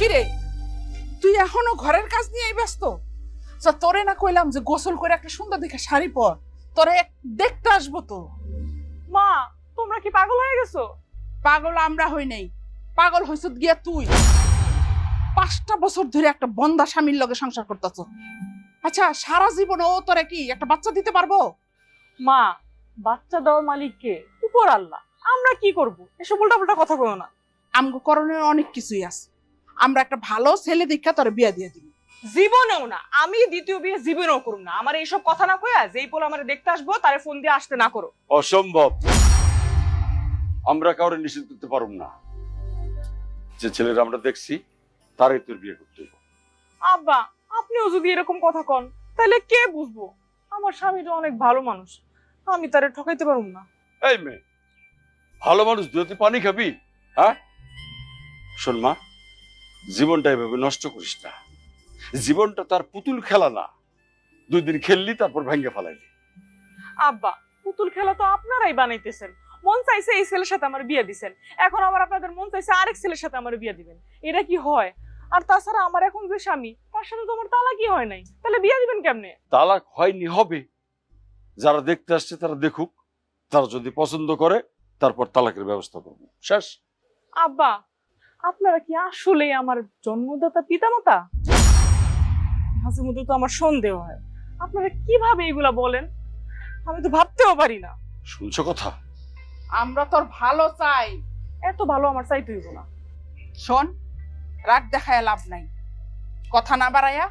কিরে, তুই এখনো ঘরের কাজ নিয়ে ব্যস্ত? তোরে না কইলাম যে গোসল করে একটা সুন্দর দেখে শাড়ি পর, তোরে দেখতে আসবো তো। মা, তোমরা কি পাগল হয়ে গেছো? পাগল আমরা হই নাই, পাগল হইছ গিয়া তুই। 5টা বছর ধরে একটা বন্দা স্বামীর লগে সংসার করতেছ। আচ্ছা, সারা জীবন ও তোরে কি একটা বাচ্চা দিতে পারবো? মা, বাচ্চা দেওয়ার মালিক কে? উপর আল্লাহ। আমরা কি করব? এসব উল্টাপাল্টা কথা বলো না। আমগো করণের অনেক কিছুই আছে। আমরা একটা ভালো ছেলে দেখা তোরে বিয়া দিয়ে দিব। জীবনেও না, আমি দ্বিতীয় বিয়ে জীবনেও করব না। আমার এইসব কথা না কইয়া যেই পোলা আমারে দেখতে আসবো তারে ফোন দিয়ে আসতে না করো। অসম্ভব, আমরা কাউরে নিষেধ করতে পারব না। যে ছেলেরা আমরা দেখছি তারই তোর বিয়ে করতে হবে। আব্বা, আপনিও যদি এরকম কথা কন তাহলে কে বুঝবো? আমার স্বামীটা অনেক ভালো মানুষ, আমি তারে ঠকাইতে পারুম না। এই মেয়ে, ভালো মানুষ দুধে পানি খাবি? হ্যাঁ শোন মা, জীবনটা এভাবে নষ্ট করিস না। জীবনটা তার পুতুল খেলা না, 2 দিন খেললি তারপর ভেঙে ফেলাইলি। আব্বা, পুতুল খেলা তো আপনারাই বানাইতেছেন। মন চাইছে এই ছেলের সাথে আমার বিয়ে দিবেন, এখন আবার আপনাদের মন চাইছে আরেক ছেলের সাথে আমার বিয়ে দিবেন। এটা কি হয়? আর তাছাড়া আমার এখন যে স্বামী, তার সাথে তো আমার তালাকই হয় নাই, তাহলে বিয়ে দিবেন কেমনে? তালাক হয়নি, হবে। যারা দেখতে আসছে তারা দেখুক, তারা যদি পছন্দ করে তারপর তালাকের ব্যবস্থা করবো, শেষ। আব্বা, আপনারা কি আসলে আমার জন্মদাতা পিতামাতা? মাঝে মধ্যে তো আমার সন্দেহ হয়, আপনারা কিভাবে এগুলা বলেন, আমি তো ভাবতেও পারি না। শুনছো কথা? আমরা তোর ভালো চাই। এত ভালো আমার চাইতে হইব না। শোন, রাগ দেখায় লাভ নাই, কথা না বাড়াইয়া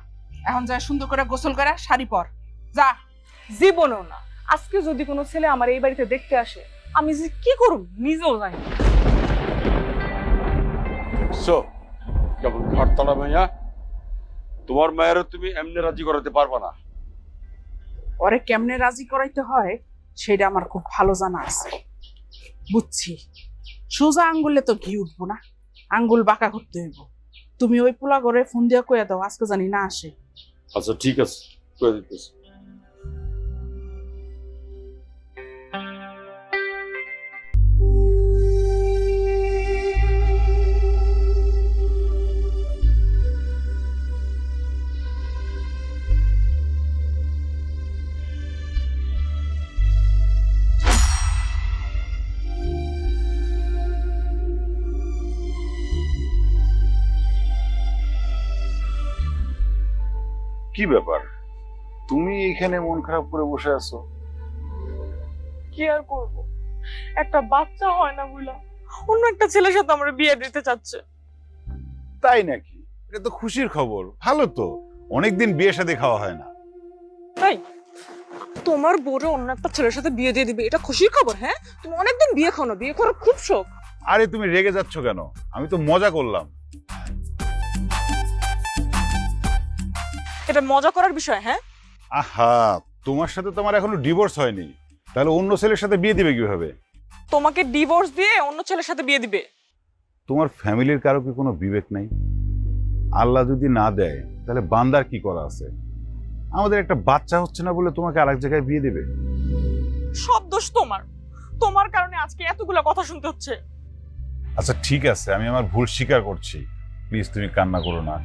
এখন যা সুন্দর করে গোসল করে শাড়ি পর, যা। জীবনেও না। আজকে যদি কোনো ছেলে আমার এই বাড়িতে দেখতে আসে, আমি যে কি করব নিজেও জানি না। সো কেমন ঘরতলা ভাইয়া, তোমার মায়েরও তুমি এমনি রাজি করাতে পারবা না। ওরে কেমনে রাজি করাইতে হয় সেটা আমার খুব ভালো জানা আছে। বুঝছি, সোজা আঙ্গুলে তো ঘি উঠবো না, আঙ্গুল বাঁকা করতে হইব। তুমি ওই পোলা ঘরে ফোন দিয়া কইয়া দাও আজকে জানি না আসে। আচ্ছা ঠিক আছে, করে দিতেছি। কি ব্যাপার, তুমি এখানে মন খারাপ করে বসে আছো? কি আর করব, একটা বাচ্চা হয় না বুঝলা, অন্য একটা ছেলের সাথে আমার বিয়ে দিতে চাচ্ছে। তাই নাকি? এটা তো খুশির খবর, ভালো তো। অনেকদিন বিয়ে শাদী খাওয়া হয় না। তাই তোমার বউরে অন্য একটা ছেলের সাথে বিয়ে দিয়ে দিবে, এটা খুশির খবর? হ্যাঁ, তুমি অনেকদিন বিয়ে খাও না, বিয়ে করার খুব শখ। আরে তুমি রেগে যাচ্ছ কেন? আমি তো মজা করলাম। এটা মজা করার বিষয়? হ্যাঁ। আহা, তোমার সাথে তো আমার এখনো ডিভোর্স হয়নি, তাহলে অন্য ছেলের সাথে বিয়ে দিবে কিভাবে? তোমাকে ডিভোর্স দিয়ে অন্য ছেলের সাথে বিয়ে দিবে? তোমার ফ্যামিলির কারো কি কোনো বিবেক নাই? আল্লাহ যদি না দেয় তাহলে বান্দার কি করা আছে? আমাদের একটা বাচ্চা হচ্ছে না বলে তোমাকে আরেক জায়গায় বিয়ে দেবে? সব দোষ তোমার, তোমার কারণে আজকে এতগুলা কথা শুনতে হচ্ছে। আচ্ছা ঠিক আছে, আমি আমার ভুল স্বীকার করছি। প্লিজ তুমি কান্না করো না,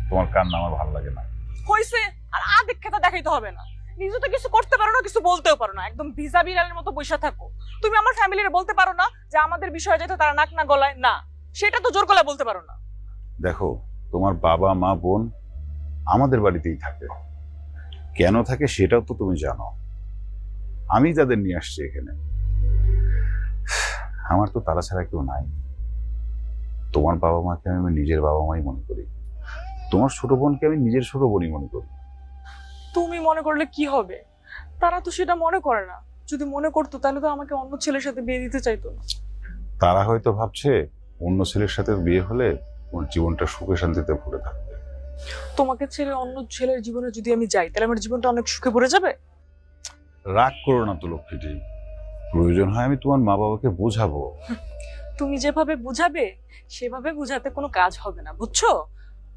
তোমার কান্না আমার ভালো লাগে না। হইছে, আর আদিক্ষেতা দেখাইতে হবে না। নিজে তো কিছু করতে পারো না, কিছু বলতেও পারো না, একদম ভিজা বিড়ালের মতো বসে থাকো। তুমি আমার ফ্যামিলিরে বলতে পারো না যে আমাদের বিষয়ে যাতে তারা নাক না গলায় না, সেটা তো জোর গলায় বলতে পারো না। দেখো, তোমার বাবা মা বোন আমাদের বাড়িতেই থাকে, কেন থাকে সেটাও তো তুমি জানো। আমি তাদের নিয়ে আসছি এখানে, আমার তো তারা ছাড়া কেউ নাই। তোমার বাবা মাকে আমি নিজের বাবা মাই মনে করি, তোমার ছোট বোনকে আমি নিজের ছোট বোনই মনে করি। তুমি মনে করলে কি হবে? তারা তো সেটা মনে করে না। যদি মনে করতো তাহলে তো আমাকে অন্য ছেলের সাথে বিয়ে দিতে চাইতো না। তারা হয়তো ভাবছে অন্য ছেলের সাথে বিয়ে হলে ওর জীবনটা সুখে শান্তিতে ভরে থাকবে। তোমাকে ছেড়ে অন্য ছেলের জীবনে যদি আমি যাই তাহলে আমার জীবনটা অনেক সুখে ভরে যাবে। রাগ করো না তো লক্ষ্মীটি, প্রয়োজন হয় আমি তোমার মা বাবাকে বোঝাবো। তুমি যেভাবে বুঝাবে সেভাবে বুঝাতে কোনো কাজ হবে না, বুঝছো?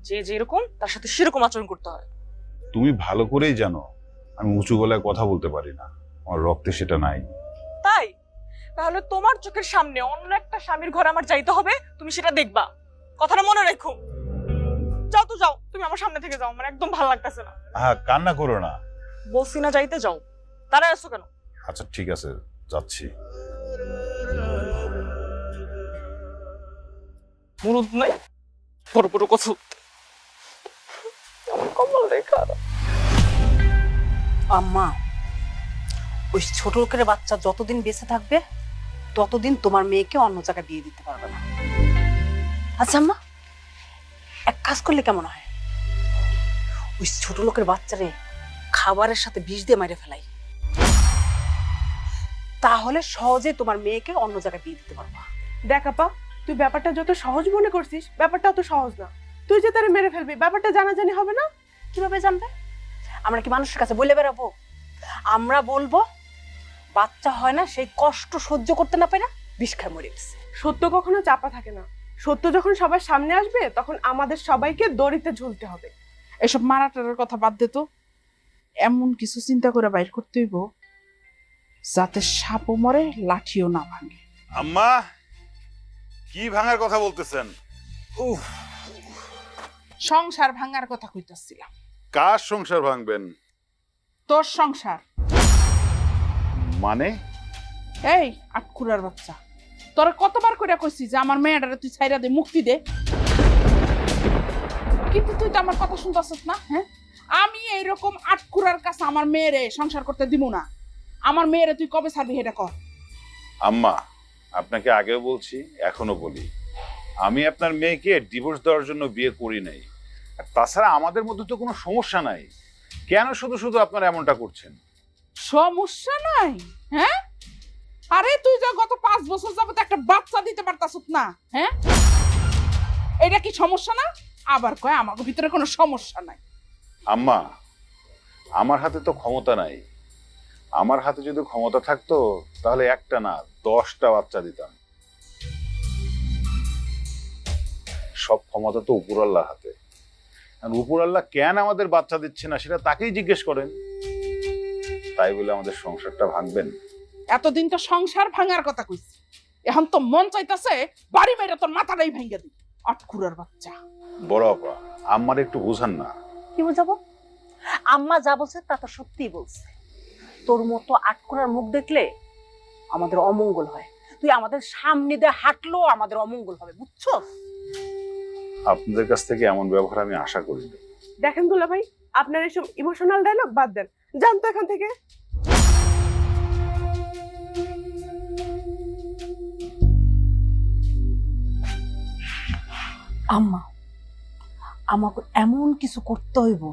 যে যেরকম তার সাথে সেরকম আচরণ করতে হয়। তুমি ভালো করেই জানো আমি উঁচু গলায় কথা বলতে পারি না, আমার রক্তে সেটা নাই। তাই তাহলে তোমার চোখের সামনে অন্য একটা স্বামীর ঘরে আমার যাইতে হবে, তুমি সেটা দেখবা। কথাটা মনে রেখো। যাও তো যাও, তুমি আমার সামনে থেকে যাও, আমার একদম ভালো লাগতেছে না। হ্যাঁ, কান্না করো না। বলছি না যাইতে, যাও। দাঁড়ায় আছো কেন? আচ্ছা ঠিক আছে, যাচ্ছি। মুরুদ নাই, বড় বড় কথা। কম্বল রেখা। আম্মা, ওই ছোট লোকের বাচ্চা যতদিন বেঁচে থাকবে ততদিন তোমার মেয়েকে অন্য জায়গায় বিয়ে দিতে পারবে না। আচ্ছা আম্মা, এক কাজ করলে কেমন হয়? ওই ছোট লোকের বাচ্চারে খাবারের সাথে বিষ দিয়ে মেরে ফেলাই, তাহলে সহজে তোমার মেয়েকে অন্য জায়গায় বিয়ে দিতে পারবা। দেখ আপা, তুই ব্যাপারটা যত সহজ মনে করছিস, ব্যাপারটা অত সহজ না। তুই যে তারে মেরে ফেলবি, ব্যাপারটা জানাজানি হবে না। কিভাবে জানবে? আমরা কি মানুষের কাছে বলে বেড়াবো? আমরা বলবো বাচ্চা হয় না, সেই কষ্ট সহ্য করতে না পারে বিষ খায় মরে গেছে। সত্য কখনো চাপা থাকে না। সত্য যখন সবার সামনে আসবে তখন আমাদের সবাইকে দড়িতে ঝুলতে হবে। এসব মারাটারের কথা বাদ দে তো। এমন কিছু চিন্তা করে বাইর করতে হইব যাতে সাপও মরে, লাঠিও না ভাঙে। আম্মা, কি ভাঙার কথা বলতেছেন? উফ, সংসার ভাঙার কথা কইতাছিলাম। কার সংসার ভাঙবেন? তোর সংসার। মানে? এই আটকুরার বাচ্চা, তোরা কতবার করে কইছি যে আমার মেয়েটারে তুই ছাইরা দে, মুক্তি দে, কিন্তু তুই তো আমার কথা শুনতাছিস না। হ্যাঁ, আমি এইরকম আটকুরার কাছে আমার মেয়েরে সংসার করতে দিব না। আমার মেয়েরে তুই কবে ছাড়বি এটা কর। আম্মা, আপনাকে আগেও বলছি, এখনো বলি, আমি আপনার মেয়েকে ডিভোর্স দেওয়ার জন্য বিয়ে করি নাই। আর তাছাড়া আমাদের মধ্যে তো কোনো সমস্যা নাই। কেন শুধু শুধু আপনারা এমনটা করছেন? সমস্যা নাই? হ্যাঁ, আরে তুই যা গত 5 বছর যাবত একটা বাচ্চা দিতে পারতাছিস না। হ্যাঁ, এটা কি সমস্যা না? আবার কয় আমাদের ভিতরে কোনো সমস্যা নাই। আম্মা, আমার হাতে তো ক্ষমতা নাই। আমার হাতে যদি ক্ষমতা থাকতো তাহলে একটা না 10টা বাচ্চা দিতাম। সব ক্ষমতা তো উপরআল্লাহর হাতে। আর উপরআল্লাহ কেন আমাদের বাচ্চা দিচ্ছে না সেটা তাকেই জিজ্ঞেস করেন। তাই বলে আমাদের সংসারটা ভাঙবেন? এতদিন তো সংসার ভাঙার কথা কইছি, এখন তো মন চাইতাছে বাড়ি মেরে তোর মাথাটাই ভেঙে দিই। আটকুরার বাচ্চা। বড় আপা, আম্মার একটু বোঝান না। কি বুঝাবো? আম্মা যা বলছে তা তো সত্যিই বলছে। তোর মতো আটকোনার মুখ দেখলে আমাদের অমঙ্গল হয়। তুই আমাদের সামনে দিয়ে হাঁটলেও আমাদের অমঙ্গল হবে, বুঝছো? আপনাদের কাছ থেকে এমন ব্যবহার আমি আশা করিনি। দেখেন দুলা ভাই, আপনার এসব ইমোশনাল ডায়লগ বাদ দেন, যান তো এখান থেকে। আম্মা, আমাকে এমন কিছু করতে হইব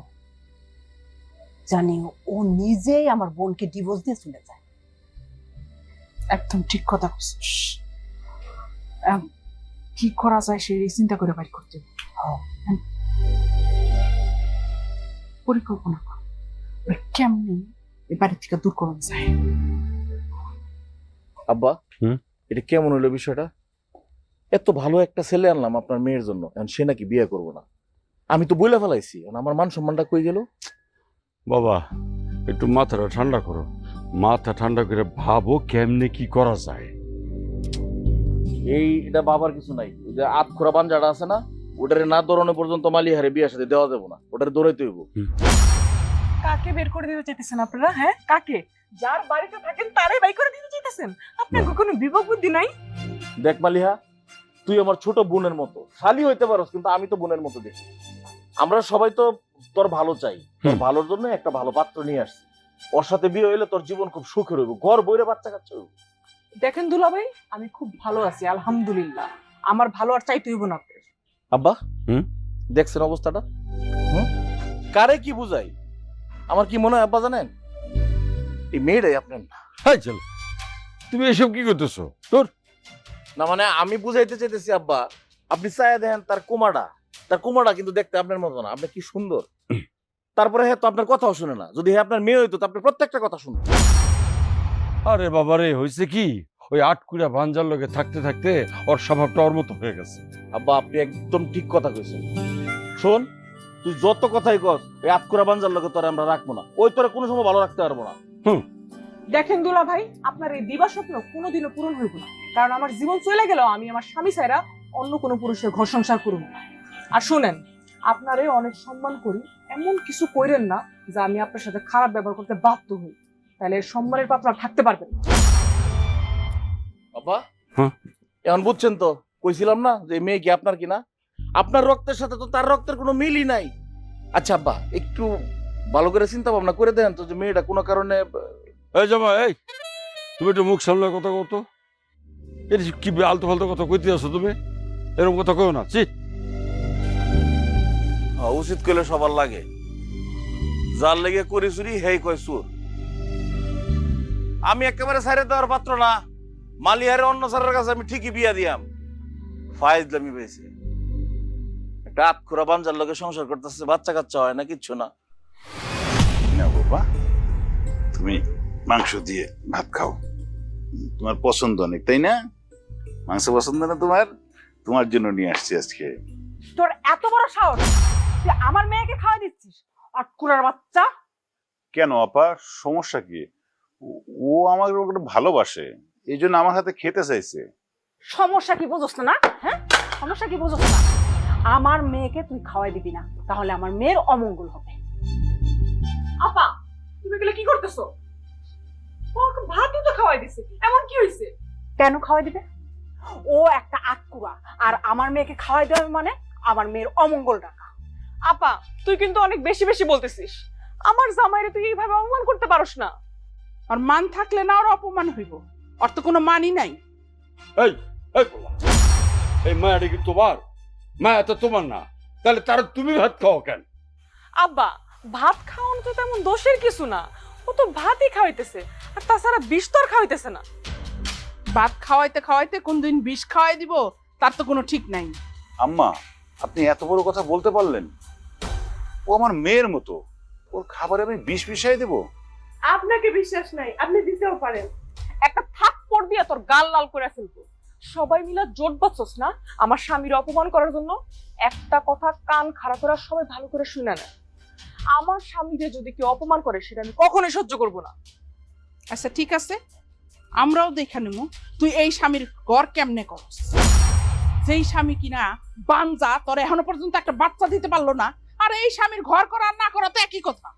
জানি ও নিজেই আমার বোনকে ডিভোর্স দিয়ে চলে যায়। একদম ঠিক কথা কইছিস। কি করা যায় সেই চিন্তা করে বাইর করতে হবে। পরিকল্পনা কর কেমনি এ বাড়ি থেকে দূর করা যায়। আব্বা, হুম? এটা কেমন হলো বিষয়টা? এত ভালো একটা ছেলে আনলাম আপনার মেয়ের জন্য, এখন সে নাকি বিয়ে করবো না। আমি তো বইলা ফেলাইছি, এখন আমার মান সম্মানটা কই গেল? বাবা, একটু মাথাটা ঠান্ডা করো। মাথা ঠান্ডা করে ভাবো কেমনে কি করা যায়। এটা বাবার কিছু নাই। ওই যে আতখোরা বাঞ্জাটা আছে না, ওটারে না দৌড়ানো পর্যন্ত মালিহারে বিয়ের সাথে দেওয়া যাবো না, ওটারে দৌড়াইতে হইব। কাকে বের করে দিতে চাইতেছেন আপনারা? হ্যাঁ, কাকে? যার বাড়িতে থাকেন তারাই বাই করে দিতে চাইতেছেন? আপনার কোনো বিবেক বুদ্ধি নাই? দেখ মালিহা, তুই আমার ছোট বোনের মতো, শালি হইতে পারস, কিন্তু আমি তো বোনের মতো দেখি। আমরা সবাই তো তোর ভালো চাই, তোর ভালোর জন্য একটা ভালো পাত্র নিয়ে আসছি। ওর সাথে বিয়ে হইলে তোর জীবন খুব সুখের হইব, ঘর বইরে বাচ্চা কাচ্চা হইব। দেখেন দুলা ভাই, আমি খুব ভালো আছি আলহামদুলিল্লাহ। আমার ভালো আর চাইতে হইব না আপনার। আব্বা, হুম? দেখছেন অবস্থাটা? কারে কি বুঝাই? আমার কি মনে হয় আব্বা জানেন, এই মেয়েটাই আপনার না। হাই চল, তুমি এসব কি করতেছো? তোর না মানে আমি বুঝাইতে চাইতেছি আব্বা, আপনি চাইয়া দেখেন তার কুমারটা কিন্তু দেখতে আপনার মতো না। আপনি কি সুন্দর। তারপরে হ্যাঁ তো আপনার কথাও শুনে না। যদি হ্যাঁ আপনার মেয়ে হইতো তো আপনি প্রত্যেকটা কথা শুনতেন। আরে বাবা রে, হয়েছে কি, ওই আটকুড়া ভাঞ্জার লোকে থাকতে থাকতে ওর স্বভাবটা ওর মতো হয়ে গেছে। আব্বা, আপনি একদম ঠিক কথা কইছেন। শোন, তুই যত কথাই কস, ওই আতকুরা বাঞ্জার লোকে তোরা আমরা রাখবো না, ওই তোরা কোনো সময় ভালো রাখতে পারবো না। দেখেন দুলা ভাই, আপনার এই দিবা স্বপ্ন কোনোদিনও পূরণ হইব না। কারণ আমার জীবন চলে গেল, আমি আমার স্বামী ছাড়া অন্য কোনো পুরুষের ঘর সংসার করব না। আর শুনেন, আপনারে অনেক সম্মান করি, এমন কিছু কইরেন না যে আমি আপনার সাথে খারাপ ব্যবহার করতে বাধ্য হই, তাহলে এর সম্মানের পাত্র আর থাকতে পারবেন না। বাবা হ্যাঁ? এখন বুঝছেন তো, কইছিলাম না যে মেয়ে কি আপনার কিনা? আপনার রক্তের সাথে তো তার রক্তের কোনো মিলই নাই। আচ্ছা আব্বা, একটু ভালো করে চিন্তা ভাবনা করে দেন তো যে মেয়েটা কোনো কারণে এই জামা, এই তুমি একটু মুখ সামলে কথা কতো। এর কি আলতু ফালতু কথা কইতে আছো তুমি? এরকম কথা কইও না। ছি, উচিত কইলে সবার লাগে। যার লেগে করি চুরি হেই কয় চুর। আমি একেবারে ছাইরে দেওয়ার পাত্র না। মালিহারে অন্য স্যারের কাছে আমি ঠিকই বিয়া দিয়াম। ফাইজলামি পেয়েছে। একটা আতখোরা বাঞ্জার লোকে সংসার করতেছে, বাচ্চা কাচ্চা হয় না, কিচ্ছু না। না বাবা, তুমি মাংস দিয়ে ভাত খাও, তোমার পছন্দ অনেক, তাই না? মাংস পছন্দ না তোমার? তোমার জন্য নিয়ে আসছি আজকে। তোর এত বড় সাহস, তুই আমার মেয়েকে খাওয়া দিচ্ছিস? আটকুরার বাচ্চা! কেন আপা, সমস্যা কি? ও আমাকে ওকে ভালোবাসে, এই জন্য আমার হাতে খেতে চাইছে। সমস্যা কি বুঝোস না? হ্যাঁ, সমস্যা কি বুঝোস না? আমার মেয়েকে তুই খাওয়াই দিবি না, তাহলে আমার মেয়ের অমঙ্গল হবে। আপা, তুমি এগুলো কি করতেছো? ওকে ভাতই তো খাওয়াই দিছে, এমন কি হয়েছে? কেন খাওয়াই দিবে? ও একটা আটকুরা, আর আমার মেয়েকে খাওয়াই দেবে মানে আমার মেয়ের অমঙ্গল ডাকা। আপা, তুই কিন্তু অনেক বেশি বেশি বলতেছিস। আমার জামাইরে তুই এইভাবে অপমান করতে পারস না। আর মান থাকলে না ওর অপমান হইব, ওর তো কোনো মানই নাই। এই এই বলা, এই মায়াটা কি তোমার? মায়া তো তোমার না, তাহলে তার তুমি ভাত খাও কেন? আব্বা, ভাত খাওয়ানো তো তেমন দোষের কিছু না, ও তো ভাতই খাওয়াইতেছে, আর তাছাড়া বিষ তো আর খাওয়াইতেছে না। ভাত খাওয়াইতে খাওয়াইতে কোন দিন বিষ খাওয়াই দিব তার তো কোনো ঠিক নাই। আম্মা, আপনি এত বড় কথা বলতে পারলেন? ও আমার মেয়ের মতো, ওর খাবারে আমি বিষ মিশাই দেবো? আপনাকে বিশ্বাস নাই, আপনি দিতেও পারেন। একটা থাপ্পড় দিয়ে তোর গাল লাল করে ফেলবো। সবাই মিলে জোট বাঁচছস না আমার স্বামীর অপমান করার জন্য? একটা কথা কান খাড়া করে সবাই ভালো করে শুনে না, আমার স্বামীকে যদি কেউ অপমান করে সেটা আমি কখনোই সহ্য করবো না। আচ্ছা ঠিক আছে, আমরাও দেখা নেবো তুই এই স্বামীর ঘর কেমনে করস। যেই স্বামী কিনা বাঞ্জা, তোর এখনো পর্যন্ত একটা বাচ্চা দিতে পারলো না, আর এই স্বামীর ঘর করা আর না করা তো একই কথা।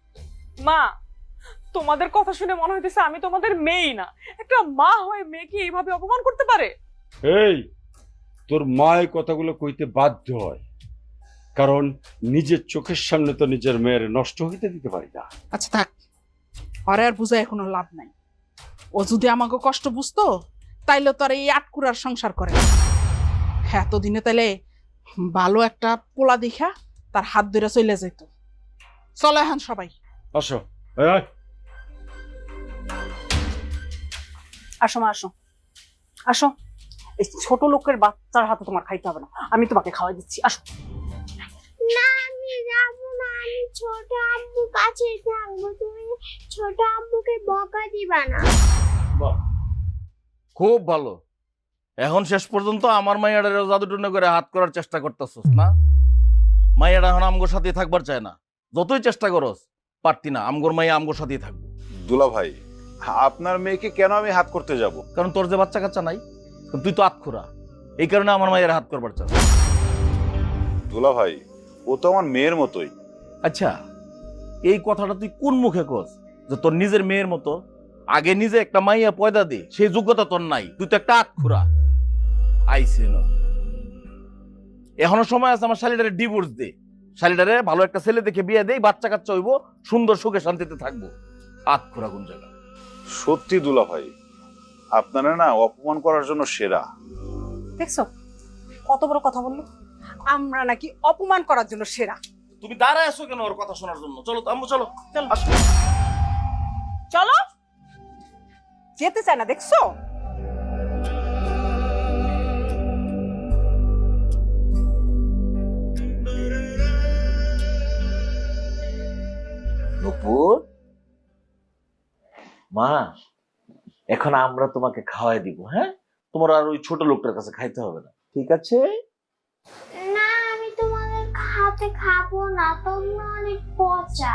মা, তোমাদের কথা শুনে মনে হইতেছে আমি তোমাদের মেয়েই না। একটা মা হয়ে মেয়েকে এইভাবে অপমান করতে পারে? এই, তোর মা এই কথাগুলো কইতে বাধ্য হয়, কারণ নিজের চোখের সামনে তো নিজের মেয়ের নষ্ট হইতে দিতে পারি না। আচ্ছা থাক, ওরে আর বুঝায় কোনো লাভ নাই। ও যদি আমাকে কষ্ট বুঝতো তাইলে তো আর এই আটকুরার সংসার করে না। হ্যাঁ, এতদিনে তাইলে ভালো একটা পোলা দেখা তার হাত ধরে চলে যেত। চলো এখন সবাই। আসো, এই আয়। আসো মা, আসো আসো। এই ছোট লোকের বাচ্চার হাতে তোমার খাইতে হবে না, আমি তোমাকে খাওয়াই দিচ্ছি। আসো। না, আমি যাবো না, আমি ছোট আম্মু কাছে থাকবো। তুমি ছোট আম্মুকে বকা দিবা না। খুব ভালো। এখন শেষ পর্যন্ত আমার মাইয়াটার জাদুটুনা করে হাত করার চেষ্টা করতেছস না? মাইয়াটা এখন আমগোর সাথে থাকবার চায় না, যতই চেষ্টা করস পারতি না। আমগোর মাইয়া আমগোর সাথেই থাকবো। দুলা ভাই, আপনার মেয়েকে কেন আমি হাত করতে যাব? কারণ তোর যে বাচ্চা কাচ্চা নাই, তো তুই তো আতখোরা, এই কারণে আমার মায়ের হাত করবার চাস। দুলা ভাই, ও তো আমার মেয়ের মতোই। আচ্ছা, এই কথাটা তুই কোন মুখে কস যে তোর নিজের মেয়ের মতো? আগে নিজে একটা মাইয়া পয়দা দে, সেই যোগ্যতা তোর নাই। তুই তো একটা আতখোরা। আইসে না, এখনো সময় আছে। আমার শালিটারে ডিভোর্স দে, শালিটারে ভালো একটা ছেলে দেখে বিয়ে দেই, বাচ্চা কাচ্চা হইব, সুন্দর সুখে শান্তিতে থাকবো। আতখোরা কোন জায়গা? সত্যি দুলা ভাই, আপনারা না অপমান করার জন্য সেরা। দেখছো কত বড় কথা বললো? আমরা নাকি অপমান করার জন্য সেরা। তুমি দাঁড়ায় আছো কেন ওর কথা শোনার জন্য? চলো তো আম্মু, চলো চলো। চলো। যেতে চায় না, দেখছো? নূপুর, মা, এখন আমরা তোমাকে খাওয়াই দিব। হ্যাঁ, তোমার আর ওই ছোট লোকটার কাছে খাইতে হবে না, ঠিক আছে? না, আমি তোমাদের হাতে খাবো না, তোমরা অনেক পচা।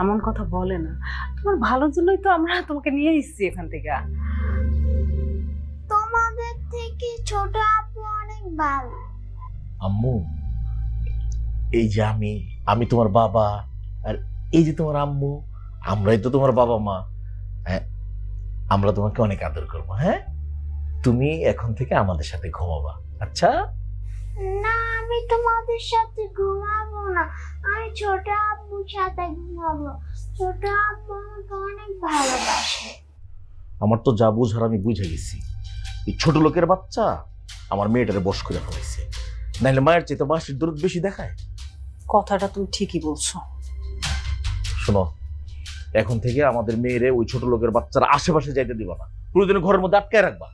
এমন কথা বলে না, তোমার ভালোর জন্যই তো আমরা তোমাকে নিয়ে এসেছি এখান থেকে। তোমাদের থেকে ছোট আম্মু অনেক ভালো। আম্মু, এই যে আমি তোমার বাবা, আর এই যে তোমার আম্মু, আমরাই তো তোমার বাবা মা। হ্যাঁ, আমরা তোমাকে অনেক আদর করবো। হ্যাঁ, তুমি এখন থেকে আমাদের সাথে ঘুমাবা। আচ্ছা? না, আমি তোমাদের সাথে ঘুমাবো না, আমি ছোট আব্বুর সাথে ঘুমাবো। ছোট আব্বু আমাকে অনেক ভালোবাসে। আমার তো যা বুঝার আমি বুঝে গেছি। এই ছোট লোকের বাচ্চা আমার মেয়েটারে বশ করে ফেলেছে, নাহলে মায়ের চেয়ে তো মাসির দরদ বেশি দেখায়। কথাটা তুমি ঠিকই বলছো। শোনো, এখন থেকে আমাদের মেয়েরে ওই ছোট লোকের বাচ্চারা আশেপাশে যাইতে দিবা না, প্রতিদিন ঘরের মধ্যে আটকায় রাখবা।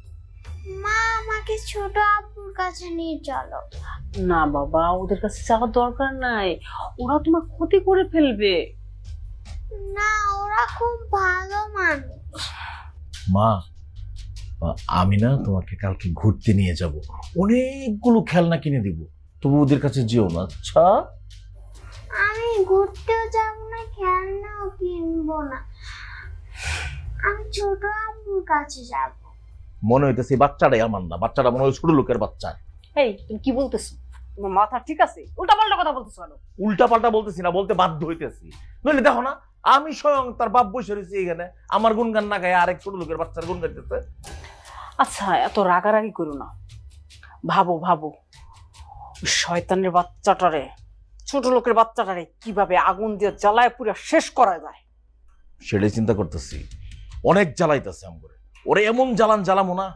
মা, আমাকে ছোট আব্বুর কাছে নিয়ে চলো। না বাবা, ওদের কাছে যাওয়ার দরকার নাই, ওরা তোমার ক্ষতি করে ফেলবে। না, ওরা খুব ভালো মানুষ। মা, আমি না তোমাকে কালকে ঘুরতে নিয়ে যাব, অনেকগুলো খেলনা কিনে দিব, তবু ওদের কাছে যেও না। আচ্ছা? আমি ঘুরতেও যাবো না, খেলনাও কিনবো না, আমি ছোট আব্বুর কাছে যাব। মনে হইতেছে এই বাচ্চাটাই আমার না, বাচ্চাটা মনে হয় ছোট লোকের বাচ্চা। এই তুমি কি বলতেছো? তোমার মাথা ঠিক আছে? উল্টাপাল্টা কথা বলতেছো কেন? উল্টা পাল্টা বলতেছি না, বলতে বাধ্য হইতেছি। নইলে দেখো না, আমি স্বয়ং তার বাপ বসে রয়েছি এখানে, আমার গুনগান না গায়ে আরেক ছোট লোকের বাচ্চার গুন গাইতেছে। আচ্ছা, এত রাগারাগি করো না, ভাবো ভাবো, ওই শয়তানের বাচ্চাটারে, ছোট লোকের বাচ্চাটারে কিভাবে আগুন দিয়ে জ্বালায় পুরো শেষ করা যায়। সেটাই চিন্তা করতেছি, অনেক জ্বালাইতেছে আমগরে, ওরে এমন জ্বালামো না।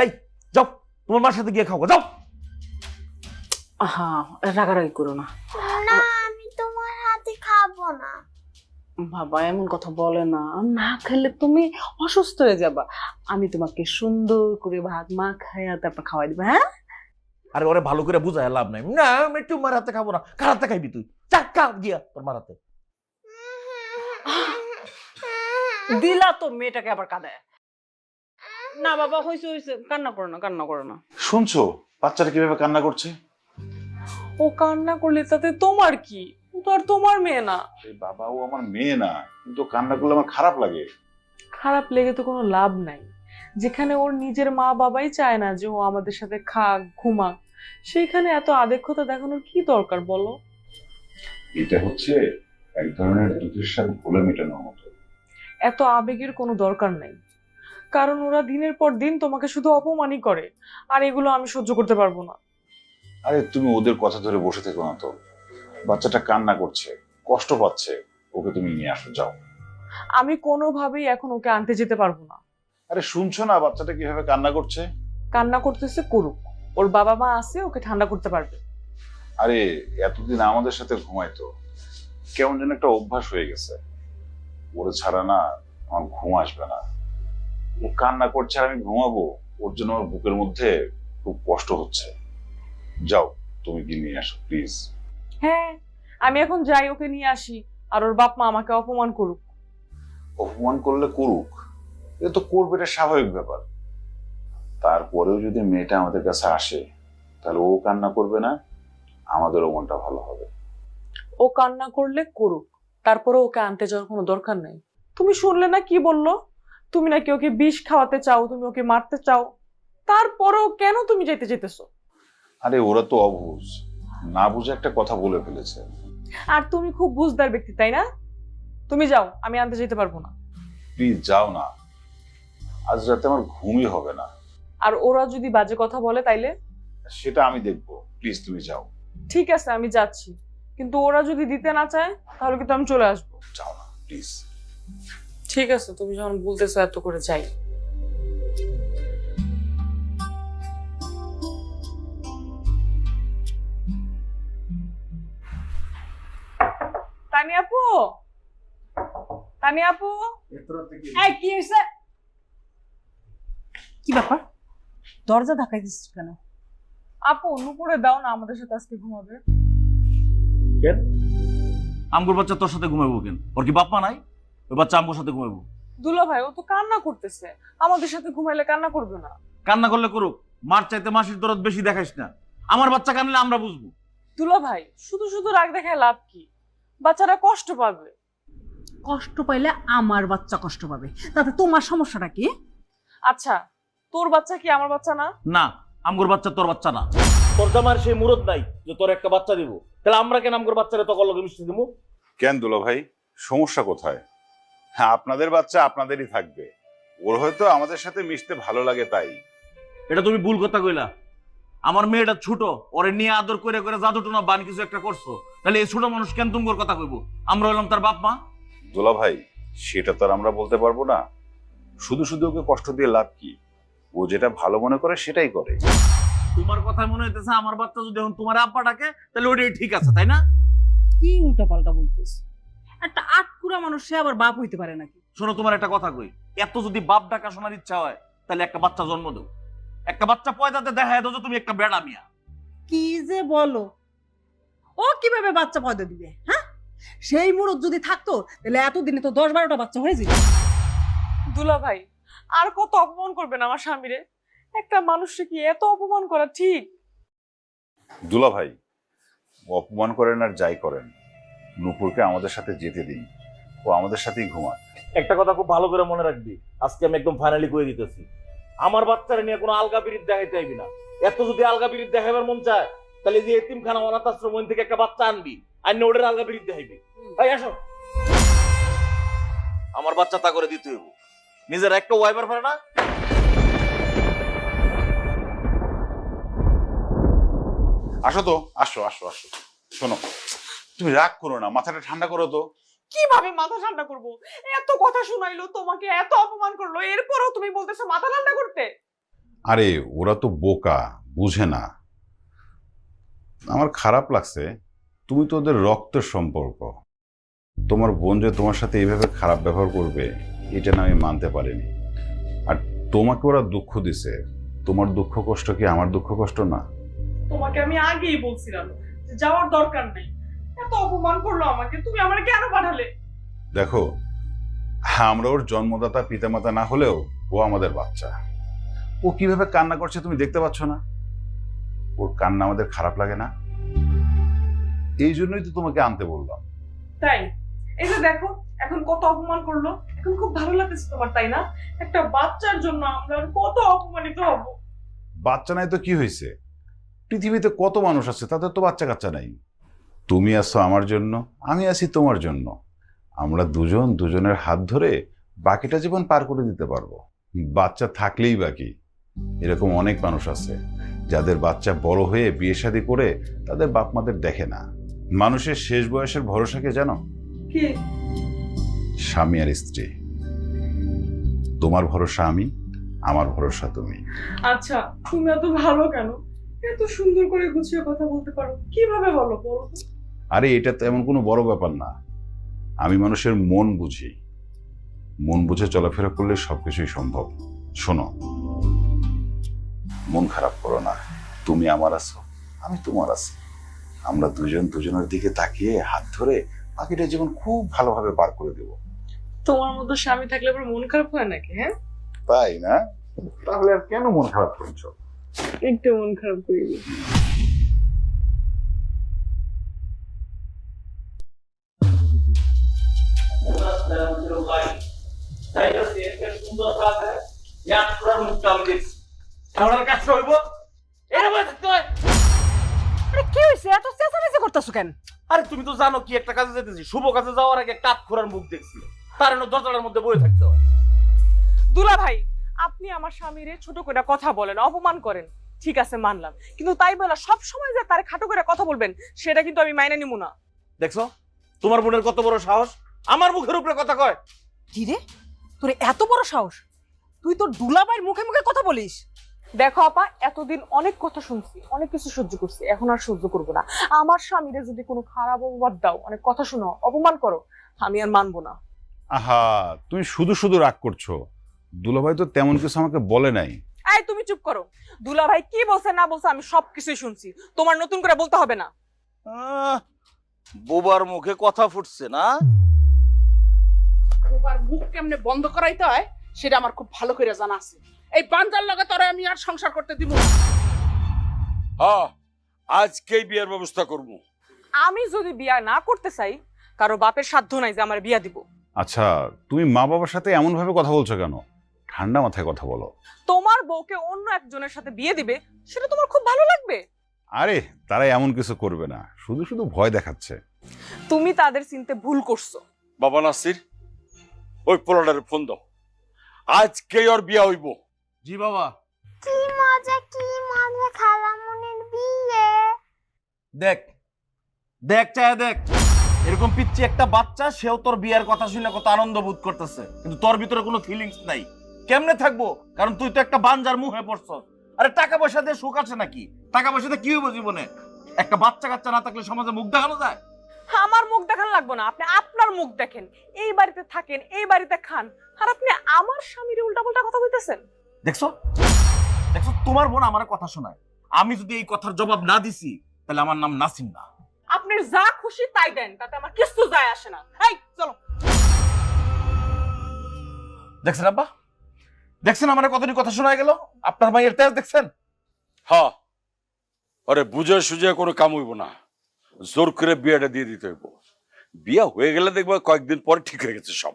এই যাও, তোমার মার সাথে গিয়ে খাও, যাও। হ্যাঁ, রাগারাগি করো না। না, আমি তোমার হাতে খাবো না। বাবা এমন কথা বলে না, না খেলে তুমি অসুস্থ হয়ে যাবা। আমি তোমাকে সুন্দর করে ভাত মা খাইয়া তারপর খাওয়াই দিবা। হ্যাঁ, আরে ওরে ভালো করে বুঝায় লাভ নাই। না, আমি একটু মার হাতে খাবো না। কার হাতে খাইবি তুই? চাক্কা গিয়া তোর মার হাতে। দিলা তো মেয়েটাকে আবার কাঁদায়। না বাবা, হয়েছে হয়েছে, কান্না করো না, কান্না করো না। শুনছো বাচ্চাটা কিভাবে কান্না করছে? ও কান্না করলে তাতে তোমার কি? ও তো আর তোমার মেয়ে না। এই বাবা, ও আমার মেয়ে না, কিন্তু কান্না করলে আমার খারাপ লাগে। খারাপ লেগে তো কোনো লাভ নাই। যেখানে ওর নিজের মা বাবাই চায় না যে ও আমাদের সাথে খাক ঘুমাক, সেইখানে এত আদেক্ষতা দেখানোর কি দরকার বলো? এটা হচ্ছে এক ধরনের দুধের সাথে ঘোলে মেটানোর মতো। এত আবেগের কোনো দরকার নাই, কারণ ওরা দিনের পর দিন তোমাকে শুধু অপমানই করে, আর এগুলো আমি সহ্য করতে পারবো না। আরে তুমি ওদের কথা ধরে বসে থেকো না তো, বাচ্চাটা কান্না করছে, কষ্ট পাচ্ছে, ওকে তুমি নিয়ে আসো, যাও। আমি কোনোভাবেই এখন ওকে আনতে যেতে পারবো না। আরে শুনছো না বাচ্চাটা কিভাবে কান্না করছে? কান্না করতেছে করুক, ওর বাবা মা আছে, ওকে ঠান্ডা করতে পারবে। আরে এতদিন আমাদের সাথে ঘুমাইতো, কেমন যেন একটা অভ্যাস হয়ে গেছে, ওরে ছাড়া না আমার ঘুম আসবে না। ও কান্না করছে আর আমি ঘুমাবো, ওর জন্য আমার বুকের মধ্যে খুব কষ্ট হচ্ছে। যাও, তুমি কি নিয়ে আসো প্লিজ। হ্যাঁ, আমি এখন যাই, ওকে নিয়ে আসি, আর ওর বাপ মা আমাকে অপমান করুক। অপমান করলে করুক, এটা তো করবে, এটা স্বাভাবিক ব্যাপার। তারপরেও যদি মেয়েটা আমাদের কাছে আসে, তাহলে ও কান্না করবে না, আমাদেরও মনটা ভালো হবে। ও কান্না করলে করুক, তারপরে ওকে আনতে যাওয়ার কোনো দরকার নেই। তুমি শুনলে না কি বললো? তুমি নাকি ওকে বিষ খাওয়াতে চাও, তুমি ওকে মারতে চাও, তারপরেও কেন তুমি যেতে যেতেছো? আরে ওরা তো অবুঝ, না বুঝে একটা কথা বলে ফেলেছে। আর তুমি খুব বুঝদার ব্যক্তি, তাই না? তুমি যাও, আমি আনতে যেতে পারবো না। প্লিজ যাও না, আজ রাতে আমার ঘুমই হবে না। আর ওরা যদি বাজে কথা বলে তাইলে? সেটা আমি দেখবো, প্লিজ তুমি যাও। ঠিক আছে, আমি যাচ্ছি, কিন্তু ওরা যদি দিতে না চায় তাহলে কিন্তু আমি চলে আসবো। যাও না প্লিজ। ঠিক আছে, তুমি যখন বলতেছো এত করে, যাই। তানি আপু, তানি আপু, এই কি হয়েছে? কি ব্যাপার, দরজা ধাক্কাই দিচ্ছিস কেন? আপু নুপুরে দাও না, আমাদের সাথে আজকে ঘুমাবে। কেন আমগুর বাচ্চা তোর সাথে ঘুমাবো কেন? ওর কি বাপ মা নাই? ওই বাচ্চা আমগুর সাথে ঘুমাবো? দুলা ভাই, ও তো কান্না করতেছে, আমাদের সাথে ঘুমাইলে কান্না করবে না? কান্না করলে করুক, মার চাইতে মাসির দরদ বেশি দেখাইস না। আমার বাচ্চা কানলে আমরা বুঝবো। দুলা ভাই, শুধু শুধু রাগ দেখায় লাভ কি? বাচ্চারা কষ্ট পাবে। কষ্ট পাইলে আমার বাচ্চা কষ্ট পাবে, তাতে তোমার সমস্যাটা কি? আচ্ছা, তোর বাচ্চা কি আমার বাচ্চা না? না, আমগুর বাচ্চা তোর বাচ্চা না। তোর জামার সেই মুরদ নাই যে তোর একটা বাচ্চা দিব, তাহলে আমরা কেন আমগর বাচ্চারা তকল লগে মিশতে দেবো? কেন দুলা ভাই, সমস্যা কোথায়? হ্যাঁ, আপনাদের বাচ্চা আপনাদেরই থাকবে, ওর হয়তো আমাদের সাথে মিশতে ভালো লাগে তাই। এটা তুমি ভুল কথা কইলা। আমার মেয়েটা ছোট, ওরে নিয়ে আদর করে করে জাদু টোনা বান কিছু একটা করছো, তাহলে এই ছোট মানুষ কেন তোমার কথা কইবো? আমরা হইলাম তার বাপ মা। দুলা ভাই, সেটা তো আর আমরা বলতে পারবো না। শুধু শুধু ওকে কষ্ট দিয়ে লাভ কি? ও যেটা ভালো মনে করে সেটাই করে। তোমার কথা মনে হইতেছে আমার বাচ্চা যদি এখন তোমার আব্বা ডাকে তাহলে ওটাই ঠিক আছে, তাই না? কি উল্টা পাল্টা বলতেছ? একটা আটকুরা মানুষ সে আবার বাপ হইতে পারে নাকি? শোনো, তোমার একটা কথা কই, এত যদি বাপ ডাকা শোনার ইচ্ছা হয় তাহলে একটা বাচ্চা জন্ম দাও। একটা বাচ্চা পয়দাতে দেখা দাও যে তুমি একটা বেড়া মিয়া। কি যে বলো, ও কিভাবে বাচ্চা পয়দা দিবে? হ্যাঁ, সেই মুরত যদি থাকতো তাহলে এতদিনে তো 10-12টা বাচ্চা হয়ে যেত। দুলা ভাই, আর কত অপমান করবেন আমার স্বামীরে? একটা মানুষকে কি এত অপমান করা ঠিক? দুলা ভাই, অপমান করেন আর যাই করেন, নূপুরকে আমাদের সাথে যেতে দিন, ও আমাদের সাথেই ঘুমাক। একটা কথা খুব ভালো করে মনে রাখবি, আজকে আমি একদম ফাইনালি কয়ে দিতেছি, আমার বাচ্চারা নিয়ে কোনো আলগা পিরিত দেখাইতে আইবি না। এত যদি আলগা পিরিত দেখাবার মন চায় তাহলে যে এতিমখানা অনাথ আশ্রম ওই থেকে একটা বাচ্চা আনবি, আর ওদের আলগা পিরিত দেখাইবি। এই আসো, আমার বাচ্চা তা করে দিতে হইব। নিজের একটা ওয়াইবার পারে না। আসো তো, আসো আসো আসো। শোনো, তুমি রাগ করো না, মাথাটা ঠান্ডা করো তো। কিভাবে মাথা ঠান্ডা করব? এত কথা শুনাইলো, তোমাকে এত অপমান করলো, এরপরও তুমি বলতেছো মাথা ঠান্ডা করতে? আরে ওরা তো বোকা, বুঝে না। আমার খারাপ লাগছে, তুমি তো ওদের রক্তের সম্পর্ক। তোমার বোন যে তোমার সাথে এইভাবে খারাপ ব্যবহার করবে এটা না আমি মানতে পারিনি। আর তোমাকে ওরা দুঃখ দিছে, তোমার দুঃখ কষ্ট কি আমার দুঃখ কষ্ট না? তোমাকে আমি আগেই বলছিলাম যে যাওয়ার দরকার নেই। এত অপমান করলো আমাকে, তুমি আমাকে কেন পাঠালে? দেখো, আমরা ওর জন্মদাতা পিতামাতা না হলেও ও আমাদের বাচ্চা। ও কিভাবে কান্না করছে তুমি দেখতে পাচ্ছ না? ওর কান্না আমাদের খারাপ লাগে না? এই জন্যই তো তোমাকে আনতে বললাম। তাই এই যে দেখো, এখন কত অপমান করলো, এখন খুব ভালো লাগতেছে তোমার, তাই না? একটা বাচ্চার জন্য আমরা আর কত অপমানিত হব। বাচ্চা নাই তো কি হয়েছে? পৃথিবীতে কত মানুষ আছে, তাদের তো বাচ্চা কাচ্চা নাই। তুমি আছো আমার জন্য, আমি আছি তোমার জন্য। আমরা দুজন দুজনের হাত ধরে বাকিটা জীবন পার করে দিতে পারবো। বাচ্চা থাকলেই বাকি। এরকম অনেক মানুষ আছে যাদের বাচ্চা বড় হয়ে বিয়ে শাদী করে তাদের বাপ মাদের দেখে না। মানুষের শেষ বয়সের ভরসা কে জানো? কি? স্বামী আর স্ত্রী। তোমার ভরসা আমি, আমার ভরসা তুমি। আচ্ছা, তুমি এত ভালো কেন? এত সুন্দর করে গুছিয়ে কথা বলতে পারো, কিভাবে বলো বলো তো? আরে এটা তো এমন কোনো বড় ব্যাপার না। আমি মানুষের মন বুঝি, মন বুঝে চলাফেরা করলে সবকিছুই সম্ভব। শোনো, মন খারাপ করো না, তুমি আমার আছো, আমি তোমার আছি। আমরা দুজন দুজনের দিকে তাকিয়ে হাত ধরে বাকিটা জীবন খুব ভালোভাবে পার করে দেব। তোমার মতো স্বামী থাকলে আবার মন খারাপ হয় নাকি? হ্যাঁ, তাই না? তাহলে আর কেন মন খারাপ করছো? একটু মন খারাপ করি। আরে কি হইছে? এত চেঁচামেচি করতেছো কেন? আরে তুমি তো জানো কি একটা কাজে যেতেছি, শুভ কাজে যাওয়ার আগে কাঠ খোরার মুখ দেখছি, তার জন্য দরজার মধ্যে বয়ে থাকতে হয়। দুলা ভাই, আপনি আমার স্বামীরে ছোট করে কথা বলেন, অপমান করেন, ঠিক আছে মানলাম, কিন্তু তাই বলা সব সময় যে তারে খাটো করে কথা বলবেন সেটা কিন্তু আমি মাইনে নিব না। দেখছো তোমার বোনের কত বড় সাহস, আমার মুখের উপরে কথা কয়। কি রে, তোর এত বড় সাহস? তুই তো দুলাভাইয়ের মুখে মুখে কথা বলিস? দেখো আপা, এতদিন অনেক কথা শুনছি, অনেক কিছু সহ্য করছি, এখন আর সহ্য করবো না। আমার স্বামীরে যদি কোনো খারাপ অপবাদ দাও, অনেক কথা শোনো, অপমান করো, আমি আর মানবো না। আহা, তুমি শুধু শুধু রাগ করছো। দুলাভাই তো তেমন কিছু আমাকে বলে নাই। এই তুমি চুপ করো। দুলা ভাই কি বলছে না বলছে আমি সবকিছুই শুনছি, তোমার নতুন করে বলতে হবে না। বোবার মুখে কথা ফুটছে না? ওবার মুখ কেমনে বন্ধ করাইতে হয় সেটা আমার খুব ভালো করে জানা আছে। এই বাঞ্জার লগে তোরে আমি আর সংসার করতে দিব না। হ্যাঁ, আজকেই বিয়ের ব্যবস্থা করবো। আমি যদি বিয়া না করতে চাই, কারো বাপের সাধ্য নাই যে আমার বিয়া দিব। আচ্ছা, তুমি মা বাবার সাথে এমন ভাবে কথা বলছো কেন? ঠান্ডা মাথায় কথা বলো। তোমার বউকে অন্য একজনের সাথে বিয়ে দিবে সেটা তোমার খুব ভালো লাগবে? আরে তারা এমন কিছু করবে না, শুধু শুধু ভয় দেখাচ্ছে। তুমি তাদের চিনতে ভুল করছো। বাবা নাসির, ওই পোলাটারে ফোন দাও, আজকে ওর বিয়া হইব। জি বাবা। কি মজা খালামুনির বিয়ে। দেখ দেখ চায় দেখ, এরকম পিচ্ছি একটা বাচ্চা, সেও তোর বিয়ের কথা শুনে কত আনন্দ বোধ করতেছে, কিন্তু তোর ভিতরে কোনো ফিলিংস নাই। কেমনে থাকবো? কারণ তুই তো একটা বাঞ্জার মুহে পড়ছ। আরে টাকা পয়সা দিয়ে সুখ আছে নাকি? টাকা পয়সা দিয়ে কি হইব জীবনে? একটা বাচ্চা কাচ্চা না থাকলে সমাজে মুখ দেখানো যায়? আমার মুখ দেখান লাগবে না, আপনি আপনার মুখ দেখেন। এই বাড়িতে থাকেন, এই বাড়িতে খান, আর আপনি আমার স্বামীর উল্টাপাল্টা কথা কইতেছেন। দেখছো দেখছো, তোমার বোন আমার কথা শোনায়। আমি যদি এই কথার জবাব না দিছি, তাহলে আমার নাম নাসিম না। আপনি যা খুশি তাই দেন, তাতে আমার কিছু যায় আসে না। এই চলো। দেখছেন আব্বা, দেখছেন আমার কতটি কথা শোনা গেল? আপনার মায়ের তেজ দেখছেন? হ্যাঁ, আরে বুঝে সুঝে কোনো কাম হইব না, জোর করে বিয়েটা দিয়ে দিতে হইব। বিয়া হয়ে গেলে দেখবা কয়েকদিন পরে ঠিক হয়ে গেছে সব।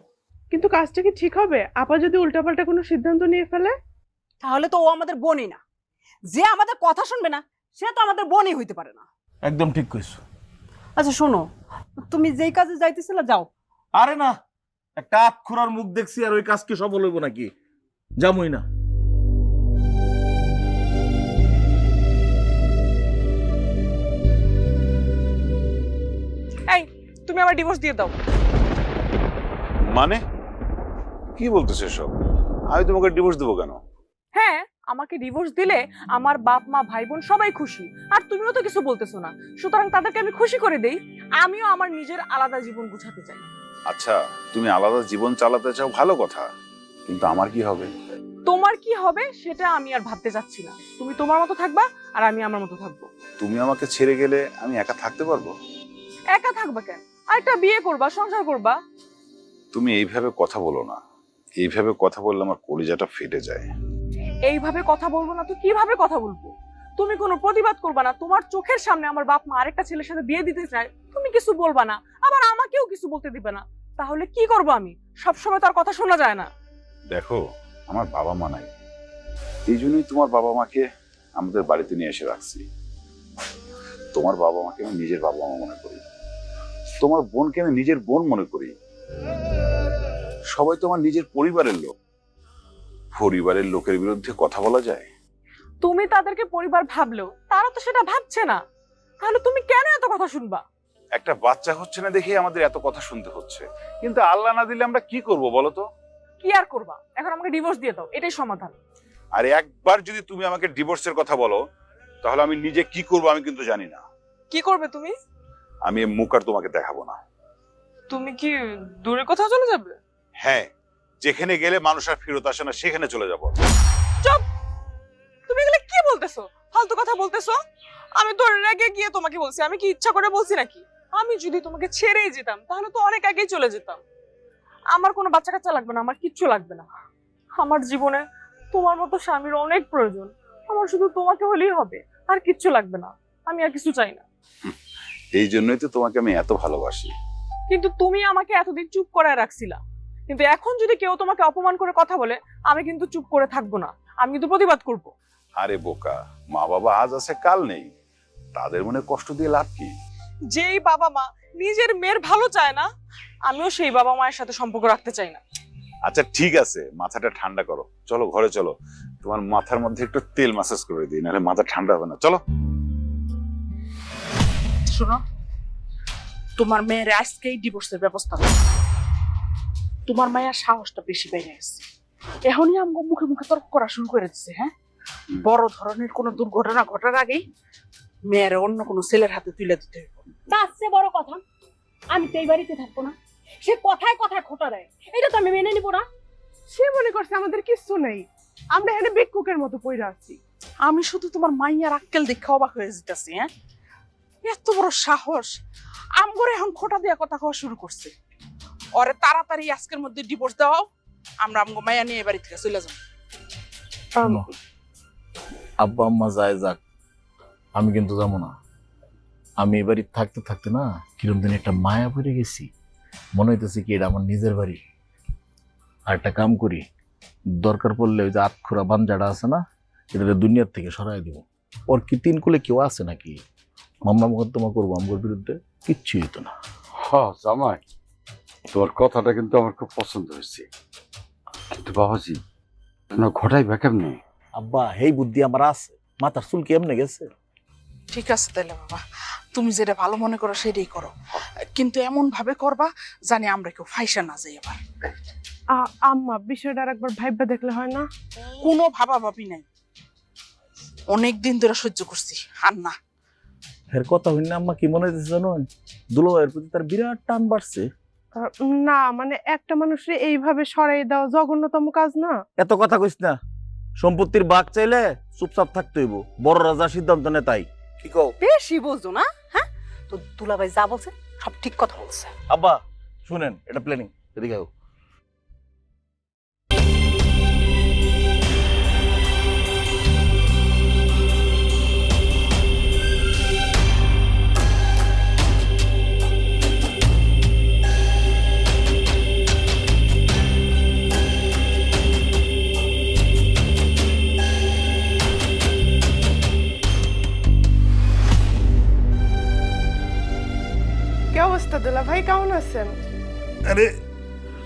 কিন্তু কাজটা কি ঠিক হবে? আপা যদি উল্টাপাল্টা কোনো সিদ্ধান্ত নিয়ে ফেলে? তাহলে তো ও আমাদের বোনই না। যে আমাদের কথা শুনবে না, সে তো আমাদের বোনই হইতে পারে না। একদম ঠিক কইছো। আচ্ছা শোনো, তুমি যেই কাজে যাইতেছিলে যাও। আরে না, একটা আতখুরার মুখ দেখছি আর ওই কাজ কি সফল হইব নাকি? যামই না। এই তুমি আমার ডিভোর্স দিয়ে দাও। মানে কি বলতেছে সব? আমি তোমাকে ডিভোর্স দেবো কেন? হ্যাঁ, আমাকে ডিভোর্স দিলে আমার বাপ মা ভাই বোন সবাই খুশি, আর তুমিও তো কিছু বলতেছো না। সুতরাং তাদেরকে আমি খুশি করে দেই, আমিও আমার নিজের আলাদা জীবন গুছাতে চাই। আচ্ছা, তুমি আলাদা জীবন চালাতে চাও, ভালো কথা, কিন্তু আমার কি হবে? তোমার কি হবে সেটা আমি আর ভাবতে চাচ্ছি না। তুমি তোমার মতো থাকবা, আর আমি আমার মতো থাকবো। তুমি আমাকে ছেড়ে গেলে আমি একা থাকতে পারবো? একা থাকবা কেন? আরেকটা বিয়ে করবা, সংসার করবা। তুমি এইভাবে কথা বলো না, এইভাবে কথা বললে আমার কলিজাটা ফেটে যায়। এইভাবে কথা বলবো না তো কিভাবে কথা বলবো? তুমি কোনো প্রতিবাদ করবা না। তোমার চোখের সামনে আমার বাপ মা আরেকটা ছেলের সাথে বিয়ে দিতে চায়, তুমি কিছু বলবা না, আবার আমাকেও কিছু বলতে দিবে না। তাহলে কি করবো আমি? সবসময় তার কথা শোনা যায় না। দেখো, আমার বাবা মা নাই, এই জন্যই তোমার বাবা মাকে আমাদের বাড়িতে নিয়ে এসে রাখছি। তোমার বাবা মাকে আমি নিজের বাবা মা মনে করি, তোমার বোনকে আমি নিজের বোন মনে করি। সবাই তোমার নিজের পরিবারের লোক। পরিবারের লোকের বিরুদ্ধে কথা বলা যায়? তুমি তাদেরকে পরিবার ভাবলেও তারা তো সেটা ভাবছে না। তাহলে তুমি কেন এত কথা শুনবা? একটা বাচ্চা হচ্ছে না দেখে আমাদের এত কথা শুনতে হচ্ছে, কিন্তু আল্লাহ না দিলে আমরা কি করব বলো তো? কি আর করবা? এখন আমাকে ডিভোর্স দিয়ে দাও, এটাই সমাধান। আর একবার যদি তুমি আমাকে ডিভোর্সের কথা বলো, তাহলে আমি নিজে কি করব আমি কিন্তু জানি না। কি করবে তুমি? আমি এ মুখ আর তোমাকে দেখাবো না। তুমি কি দূরে কোথাও চলে যাবে? হ্যাঁ, যেখানে গেলে মানুষ আর ফেরত আসে না সেখানে চলে যাবো। চুপ! তুমি এগুলো কি বলতেছো? ফালতু কথা বলতেছো। আমি তো রেগে গিয়ে তোমাকে বলছি, আমি কি ইচ্ছা করে বলছি নাকি? আমি যদি তোমাকে ছেড়েই যেতাম তাহলে তো অনেক আগেই চলে যেতাম। আমার কোনো বাচ্চা কাচ্চা লাগবে না, আমার কিচ্ছু লাগবে না। আমার জীবনে তোমার মতো স্বামীর অনেক প্রয়োজন। আমার শুধু তোমাকে হলেই হবে, আর কিচ্ছু লাগবে না। আমি আর কিছু চাই না। এই জন্যই তো তোমাকে আমি এত ভালোবাসি। কিন্তু তুমি আমাকে এতদিন চুপ করায় রাখছিলা, কিন্তু এখন যদি কেউ তোমাকে অপমান করে কথা বলে, আমি কিন্তু চুপ করে থাকবো না, আমি কিন্তু প্রতিবাদ করব। আরে বোকা, মা বাবা আজ আছে কাল নেই, তাদের মনে কষ্ট দিয়ে লাভ কি? যেই বাবা মা নিজের মেয়ের ভালো চায় না, আমিও সেই বাবা মায়ের সাথে সম্পর্ক রাখতে চাই না। আচ্ছা ঠিক আছে, মাথাটা ঠান্ডা করো, চলো ঘরে চলো, তোমার মাথার মধ্যে একটু তেল ম্যাসাজ করে দিই, নাহলে মাথা ঠান্ডা হবে না। চলো। শোনো, তোমার মেয়ের আজকেই ডিভোর্সের ব্যবস্থা করো। তোমার মায়ের সাহসটা বেশি বেড়ে গেছে, এখনই আমগো মুখে মুখে তর্ক করা শুরু করে দিচ্ছে। হ্যাঁ, বড় ধরনের কোনো দুর্ঘটনা ঘটার আগেই মেয়ের অন্য কোনো ছেলের হাতে তুলে দিতে হবে। তার চেয়ে বড় কথা, আমি তো এই বাড়িতে থাকবো না। সে কথায় কথায় খোটা দেয়, এটা তো আমি মেনে নিব না। সে মনে করছে আমাদের কিচ্ছু নেই, আমরা এখানে ভিক্ষুকের মতো পইরা আছি। আমি শুধু তোমার মাইয়ার আক্কেল দেখে অবাক হয়ে যেতেছি। হ্যাঁ, এত বড় সাহস! আমগরে এখন খোটা দিয়া কথা কওয়া শুরু করছে। ওরে তাড়াতাড়ি আজকের মধ্যে ডিভোর্স দাও, আমরা আমগো মাইয়া নিয়ে বাড়ি থেকে চলে যাবো। আব্বা আম্মা যায় যাক, আমি কিন্তু যাবো না। আমি এ বাড়ি থাকতে থাকতে না কিরম দিন একটা মায়া পড়ে গেছি, মনে হইতেছে কি এটা আমার নিজের বাড়ি। আর একটা কাম করি, দরকার পড়লে ওই যে আতখোরা বাঞ্জাটা আছে না, এটা দুনিয়ার থেকে সরাই দিব। ওর কি তিন কুলে কেউ আছে নাকি মামলা মোকদ্দমা করবো আমার বিরুদ্ধে? কিচ্ছুই হতো না। জামাই, তোমার কথাটা কিন্তু আমার খুব পছন্দ হয়েছে, কিন্তু বাবাজি তোমরা ঘটাইবা কেমনে? আব্বা এই বুদ্ধি আমার আছে, মাথার চুল কি এমনি গেছে? ঠিক আছে তাহলে বাবা, তুমি যেটা ভালো মনে করো সেটাই করো, কিন্তু এমন ভাবে করবা জানি আমরা কেউ ফাইসা না যাই। আবার আম্মা বিষয়টা আর একবার ভাইবা দেখলে হয় না? কোনো ভাবা ভাবি নাই, অনেক দিন ধরে সহ্য করছি আর না। এর কথা হইনি আম্মা কি মনে হচ্ছে জানো, দুলাভাইয়ের প্রতি তার বিরাট টান বাড়ছে। না মানে একটা মানুষের এইভাবে সরাই দেওয়া জঘন্যতম কাজ না? এত কথা কইস না, সম্পত্তির ভাগ চাইলে চুপচাপ থাকতে হইব, বড় রাজা সিদ্ধান্ত নেয় তাই। কি কও? বেশি বোঝো না, হ্যাঁ? তো দুলাভাই যা বলছে সব ঠিক কথা বলছে। আব্বা শুনেন, এটা প্ল্যানিং, এদিকে আও। কি অবস্থা দুলা ভাই, কেমন আছেন? আরে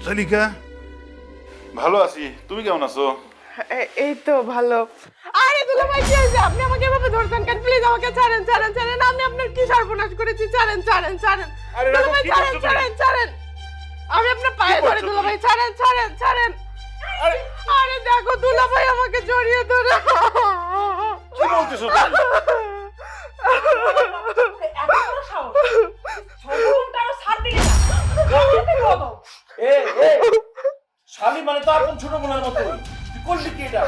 শালিকা, ভালো আছি, তুমি কেমন আছো? এই তো ভালো। আরে দুলা ভাই কি হয়েছে? আপনি আমাকে এভাবে ধরছেন কেন? প্লিজ আমাকে ছাড়েন ছাড়েন ছাড়েন, আমি আপনার কি সর্বনাশ করেছি? ছাড়েন ছাড়েন ছাড়েন দুলা ভাই, ছাড়েন ছাড়েন ছাড়েন, আমি আপনার পায়ে ধরে দুলা ভাই, ছাড়েন ছাড়েন ছাড়েন। আরে দেখো দুলা ভাই আমাকে জড়িয়ে ধরে। কি বলতেছো তুমি? শালি মানে তো আপন ছোট বোনের মতো, তুই করলি কি এটা?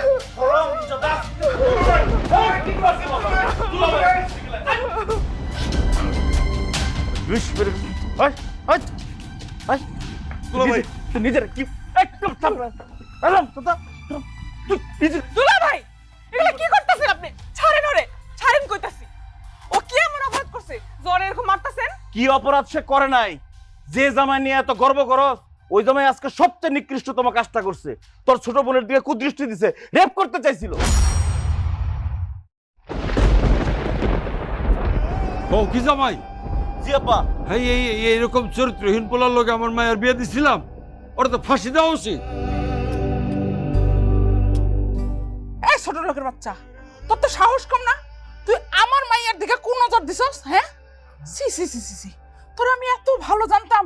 নিজের কি একদম দুলা ভাই এগুলা কি করতেছেন আপনি? ছাড়েন ওরে, ছাড়েন কইতাছি। ও কি এমন অপরাধ করছে জ্বরে এরকম মারতাছেন? কি অপরাধ সে করে নাই? যে জামাই নিয়ে এত গর্ব করস, ওই জামাই আজকে সবচেয়ে নিকৃষ্টতম কাজটা করছে। তোর ছোট বোনের দিকে কুদৃষ্টি দিছে, রেপ করতে চাইছিল। ও কি জামাই, জি আব্বা। এইরকম চরিত্রহীন পোলার লোক আমার মায়ের বিয়ে দিছিলাম, ওরা তো ফাঁসি দেওয়া উচিত। এই ছোট লোকের বাচ্চা, তোর তো সাহস কম না? তুই আমার মাইয়ার দিকে কোন নজর দিছস? হ্যাঁ, সি সি সি সি সি, তোর আমি এত ভালো জানতাম,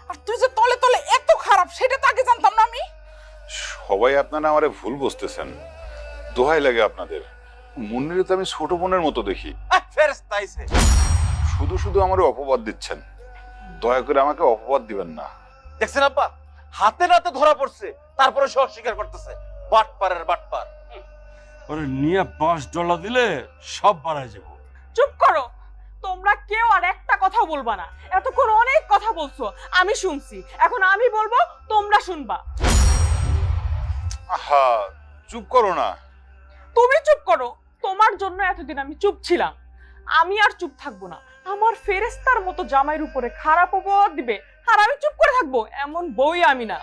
আর তুই যে তলে তলে এত খারাপ সেটা তো আগে জানতাম না আমি। সবাই আপনারা আমারে ভুল বুঝতেছেন, দোহাই লাগে আপনাদের। মুন্নিরে তো আমি ছোট বোনের মতো দেখি, ফেরেশতা আইছে। শুধু শুধু আমারে অপবাদ দিচ্ছেন, দয়া করে আমাকে অপবাদ দিবেন না। দেখছেন আব্বা, হাতে নাতে ধরা পড়ছে, তারপরে সে অস্বীকার করতেছে। বাটপারের বাটপার। ওরে নিয়ে $5 দিলে সব বাড়ায় যাব। চুপ করো, তোমরা কেউ আর একটা কথা বলবা না। এতক্ষণ অনেক কথা বলছো, আমি শুনছি, এখন আমি বলবো, তোমরা শুনবা। আহা, চুপ করো না। তুমি চুপ করো, তোমার জন্য এতদিন আমি চুপ ছিলাম, আমি আর চুপ থাকবো না। আমার ফেরেশতার মতো জামাইয়ের উপরে খারাপ অপবাদ দিবে আর আমি চুপ করে থাকবো, এমন বই আমি না।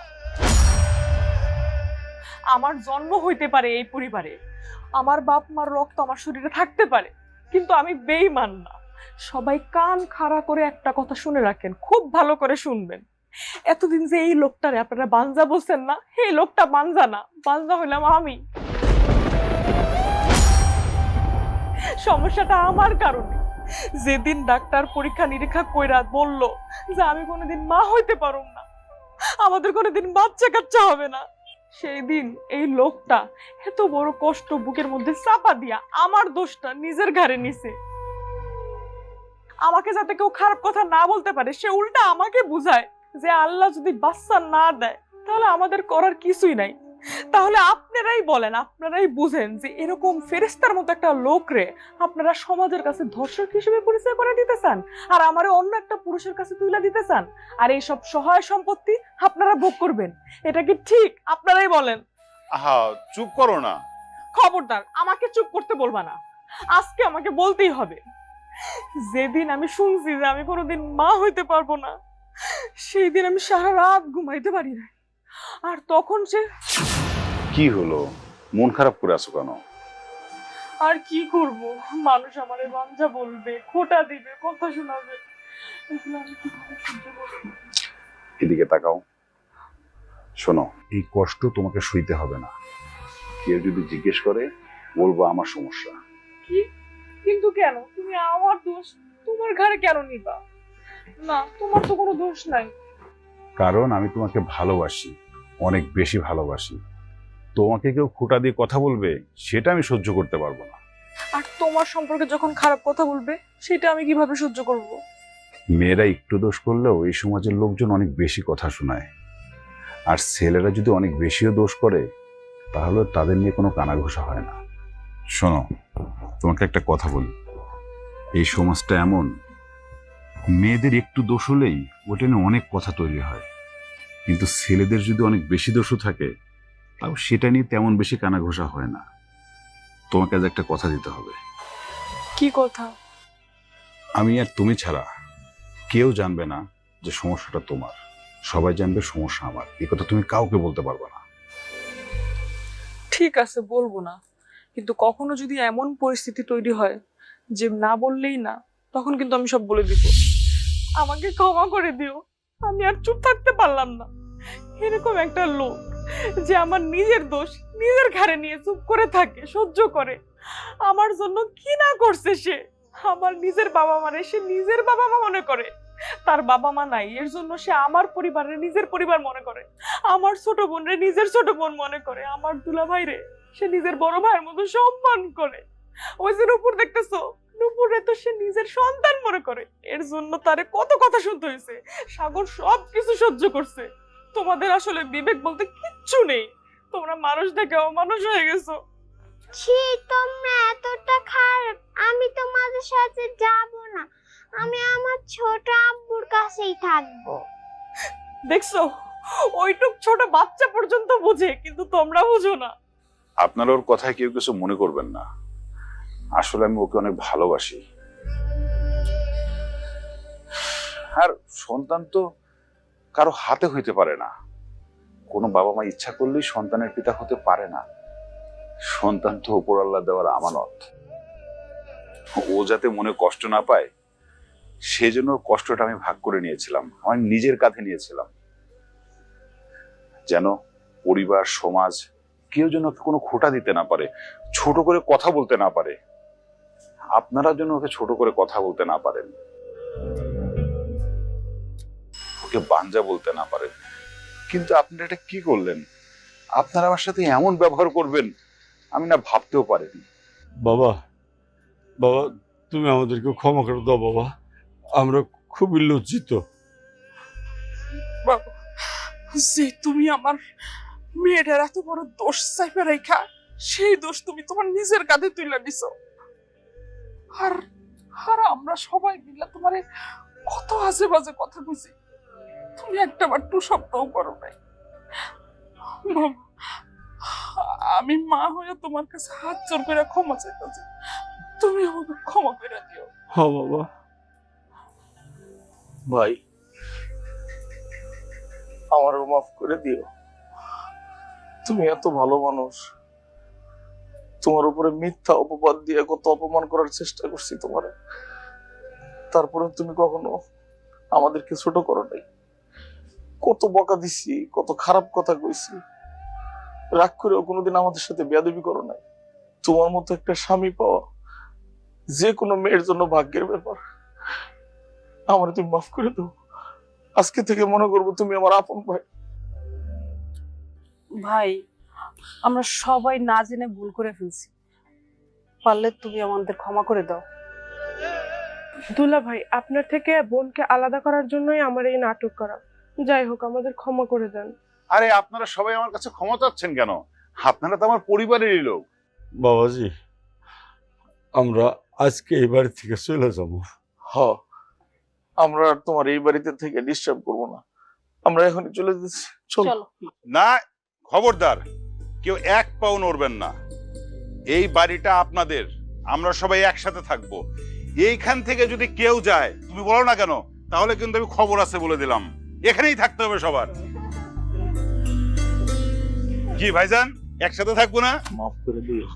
আমার জন্ম হইতে পারে এই পরিবারে, আমার বাপ মার রক্ত আমার শরীরে থাকতে পারে, কিন্তু আমি বেঈমান না। সবাই কান খাড়া করে একটা কথা শুনে রাখেন, খুব ভালো করে শুনবেন। এতদিন যে এই লোকটারে আপনারা বানজা বলছেন না, এই লোকটা বানজা না, বানজা হইলাম আমি। সমস্যাটা আমার কারণে। যেদিন ডাক্তার পরীক্ষা নিরীক্ষা কইরা বলল যে আমি কোনোদিন মা হইতে পারব না, আমাদের কোনোদিন বাচ্চা কাচ্চা হবে না, সেই দিন এই লোকটা এত বড় কষ্ট বুকের মধ্যে চাপা দিয়া আমার দোষটা নিজের ঘাড়ে নিছে। আমাকে যাতে কেউ খারাপ কথা না বলতে পারে, সে উল্টা আমাকে বুঝায় যে আল্লাহ যদি বাচ্চা না দেয় তাহলে আমাদের করার কিছুই নাই। তাহলে আপনারাই বলেন, আপনারাই বুঝেন যে এরকম ফেরেশতার মতো একটা লোকরে আপনারা সমাজের কাছে ধর্ষক হিসেবে পরিচয় করে দিতে চান, আর আমারে অন্য একটা পুরুষের কাছে তুলে দিতে চান, আর এই সব সহায় সম্পত্তি আপনারা ভোগ করবেন। এটা কি ঠিক? আপনারাই বলেন। আহা, চুপ করো না। খবরদার, আমাকে চুপ করতে বলবা না, আজকে আমাকে বলতেই হবে। যেদিন আমি শুনছি যে আমি কোনোদিন মা হইতে পারবো না, সেই দিন আমি সারা রাত ঘুমাইতে পারি না। আর তখন সে কি হলো, মন খারাপ করে আছো কেন? আর কি করব, মানুষ আমারে বাঞ্জা বলবে, খোটা দিবে, কথা শোনাবে, এগুলো আমি কিভাবে সহ্য করব? এদিকে তাকাও। শোনো, এই কষ্ট তোমাকে সইতে হবে না। কেউ যদি জিজ্ঞেস করে বলবো আমার সমস্যা। কি? কিন্তু কেন? তুমি আমার দোষ তোমার ঘাড়ে কেন নিবা? না, তোমার তো কোনো দোষ নাই। কারণ আমি তোমাকে ভালোবাসি, অনেক বেশি ভালোবাসি। তোমাকে কেউ খোঁটা দিয়ে কথা বলবে সেটা আমি সহ্য করতে পারবো না। আর তোমার সম্পর্কে যখন খারাপ কথা বলবে সেটা আমি কিভাবে সহ্য করব? মেয়েরা একটু দোষ করলেও এই সমাজের লোকজন অনেক বেশি কথা শোনায়, আর ছেলেরা যদি অনেক বেশিও দোষ করে তাহলে তাদের নিয়ে কোনো কানাঘুষা হয় না। শোনো, তোমাকে একটা কথা বলি, এই সমাজটা এমন, মেয়েদের একটু দোষ হলেই ওটা নিয়ে অনেক কথা তৈরি হয়, কিন্তু ছেলেদের যদি অনেক বেশি দোষও থাকে তাও সেটা নিয়ে তেমন বেশি কানাঘুষা হয় না। তোমাকে আজ একটা কথা দিতে হবে। কি কথা? আমি আর তুমি ছাড়া কেউ জানবে না যে সমস্যাটা তোমার, সবাই জানবে সমস্যা আমার। এই কথা তুমি কাউকে বলতে পারবে না। ঠিক আছে, বলবো না, কিন্তু কখনো যদি এমন পরিস্থিতি তৈরি হয় যে না বললেই না, তখন কিন্তু আমি সব বলে দিব। আমাকে ক্ষমা করে দিও, আমি আর চুপ থাকতে পারলাম না। এরকম একটা লোক যে আমার নিজের দোষ নিজের ঘাড়ে নিয়ে চুপ করে থাকে, সহ্য করে, আমার জন্য কি না করছে সে। আমার নিজের বাবা মারে সে নিজের বাবা মা মনে করে, তার বাবা মা নাই এর জন্য সে আমার পরিবারের নিজের পরিবার মনে করে, আমার ছোট বোন রে নিজের ছোট বোন মনে করে, আমার দুলা ভাই রে সে নিজের বড় ভাইয়ের মতো সম্মান করে। ওই যে নুপুর দেখতেছো, নুপুরে তো সে নিজের সন্তান মনে করে। এর জন্য তারে কত কথা শুনতে হয়েছে, সাগর সব কিছু সহ্য করছে। তোমাদের আসলে বিবেক বলতে কিচ্ছু নেই, তোমরা মানুষ দেখে অমানুষ হয়ে গেছো। ছি, তোমরা এতটা খারাপ। আমি তোমাদের সাথে যাব না, আমি আমার ছোট আব্বুর কাছেই থাকবো। দেখছো, ওইটুক ছোট বাচ্চা পর্যন্ত বুঝে, কিন্তু তোমরা বুঝো না। আপনারা ওর কথায় কেউ কিছু মনে করবেন না, আসলে আমি ওকে অনেক ভালোবাসি। আর সন্তান তো কারো হাতে হইতে পারে না, কোনো বাবা মা ইচ্ছা করলেই সন্তানের পিতা হতে পারে না। সন্তান তো উপর আল্লাহ দেওয়ার আমানত। ও যাতে মনে কষ্ট না পায় সেজন্য ওর কষ্টটা আমি ভাগ করে নিয়েছিলাম, আমার নিজের কাঁধে নিয়েছিলাম, যেন পরিবার সমাজ কেউ যেন ওকে কোনো খোঁটা দিতে না পারে, ছোট করে কথা বলতে না পারে। আপনারা যেন ওকে ছোট করে কথা বলতে না পারেন, ওকে বাঞ্জা বলতে না পারেন। কিন্তু আপনারা এটা কি করলেন? আপনারা আমার সাথে এমন ব্যবহার করবেন আমি না ভাবতেও পারিনি। বাবা, বাবা, তুমি আমাদেরকে ক্ষমা করে দাও বাবা, আমরা খুবই লজ্জিত। বাবা, যে তুমি আমার মেয়েটার এত বড় দোষ চাইপে রেখা, সেই দোষ তুমি তোমার নিজের কাঁধে তুলে নিছো। আর আর আমরা সবাই মিলে তোমারে কত আজে বাজে কথা কইছি, তুমি একটা বার টু শব্দও করো নাই। বাবা, আমি মা হয়ে তোমার কাছে হাত জোর করে ক্ষমা চাইতেছি, তুমি আমাকে ক্ষমা করে দিও। হ্যাঁ বাবা। ভাই, আমারও মাফ করে দিও। তুমি এত ভালো মানুষ, তোমার উপরে মিথ্যা অপবাদ দিয়ে কত অপমান করার চেষ্টা করছি তোমার, তারপরে তুমি কখনো আমাদেরকে ছোট করো নাই। কত বকা দিছি, কত খারাপ কথা কইছি, রাগ করেও কোনোদিন আমাদের সাথে বেয়াদবি করো নাই। তোমার মতো একটা স্বামী পাওয়া যে কোনো মেয়ের জন্য ভাগ্যের ব্যাপার। আমার তুমি মাফ করে দাও, আজকে থেকে মনে করবো তুমি আমার আপন ভাই। ভাই, আমরা সবাই না জেনে ভুল করে ফেলছি, পারলে তুমি আমাদের ক্ষমা করে দাও। দুলা ভাই, আপনার থেকে বোনকে আলাদা করার জন্যই আমার এই নাটক করা। যাই হোক, আমাদের ক্ষমা করে দেন। আরে আপনারা সবাই আমার কাছে ক্ষমা চাচ্ছেন কেন? আপনারা তো আমার পরিবারেরই লোক। বাবাজি, আমরা আজকে এই বাড়ি থেকে চলে যাব। হ, আমরা আর তোমার এই বাড়িতে থেকে ডিস্টার্ব করবো না, আমরা এখনই চলে যাচ্ছি। চলো। না, খবরদার, কেউ এক পাও নড়বেন না। এই বাড়িটা আপনাদের, আমরা সবাই একসাথে থাকবো। এইখান থেকে যদি কেউ যায়, তুমি বলো না কেন, তাহলে কিন্তু আমি খবর আছে বলে দিলাম, এখানেই থাকতে হবে সবার। কি ভাইজান, একসাথে থাকবো না? মাফ করে দিও।